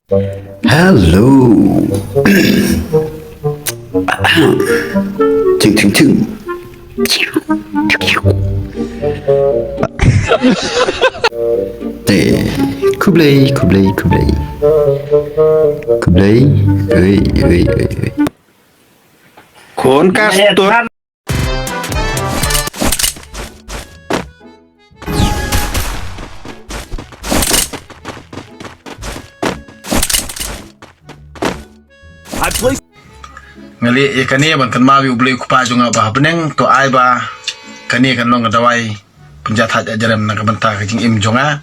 Hello. Ting ting ting. Hey, Kublai, Kublai, Kublai. Kublai. Ơi, ơi, ơi, ơi. Khốn các tôi. Ngali ikani ban kan mawi ubli kupa junga ba beneng to ai ba kani kan long dawai penjat hat ajaram na kabanta ka jing im jonga.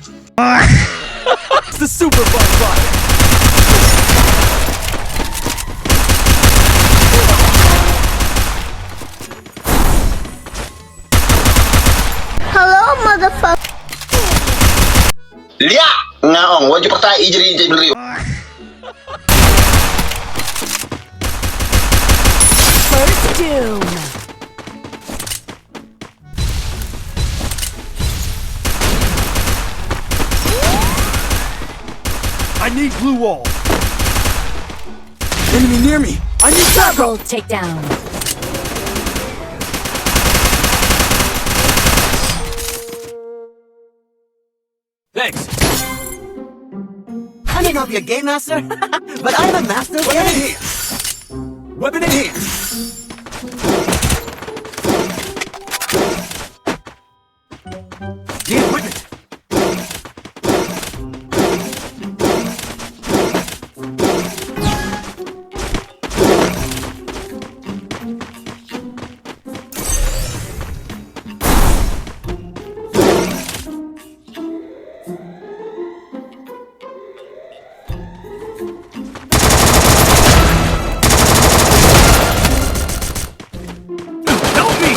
The super fun fight. Hello, motherfucker. Lia ngaong wajib pakta ijri jibri. First doom. I need blue wall. Enemy near me. I need Double takedown. Thanks. I may not be a game master, but I'm a master of Weapon in game. hand. Weapon in hand. Need equipment. Help me!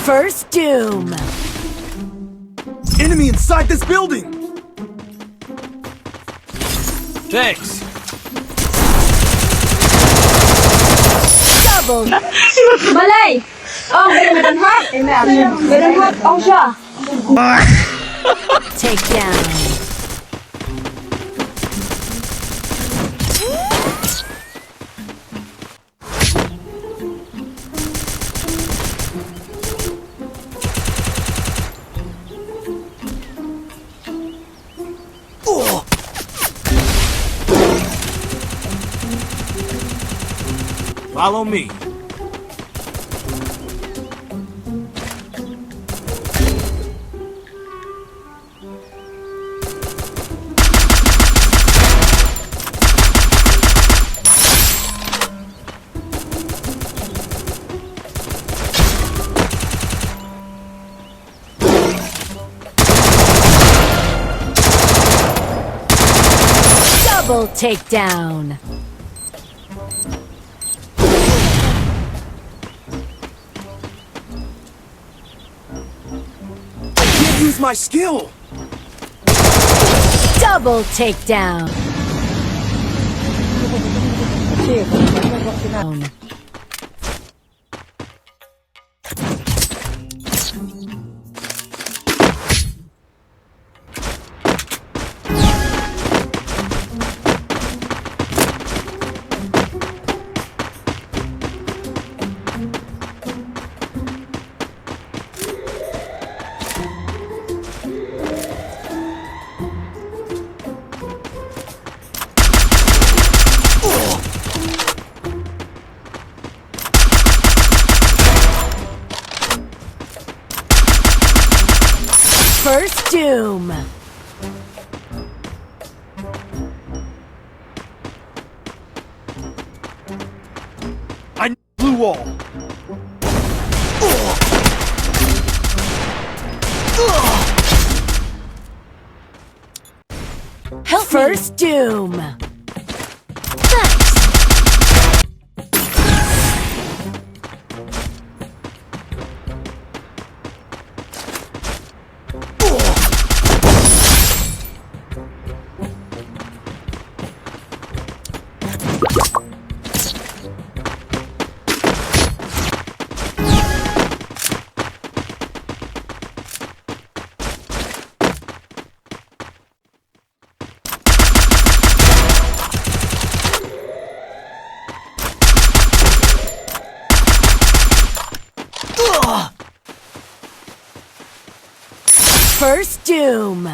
First doom. Enemy inside this building. Thanks. Double. Malay! Oh, may hat! May hat! Oh, siya! Takedown. Follow me. Double takedown. Can't use my skill. Double takedown. First doom. I need blue wall. Help First doom. First doom.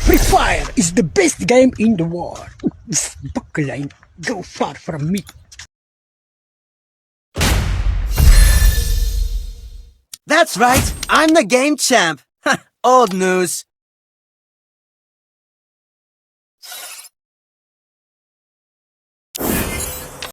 Free Fire is the best game in the world. Buckline, go far from me. That's right. I'm the game champ. Old news.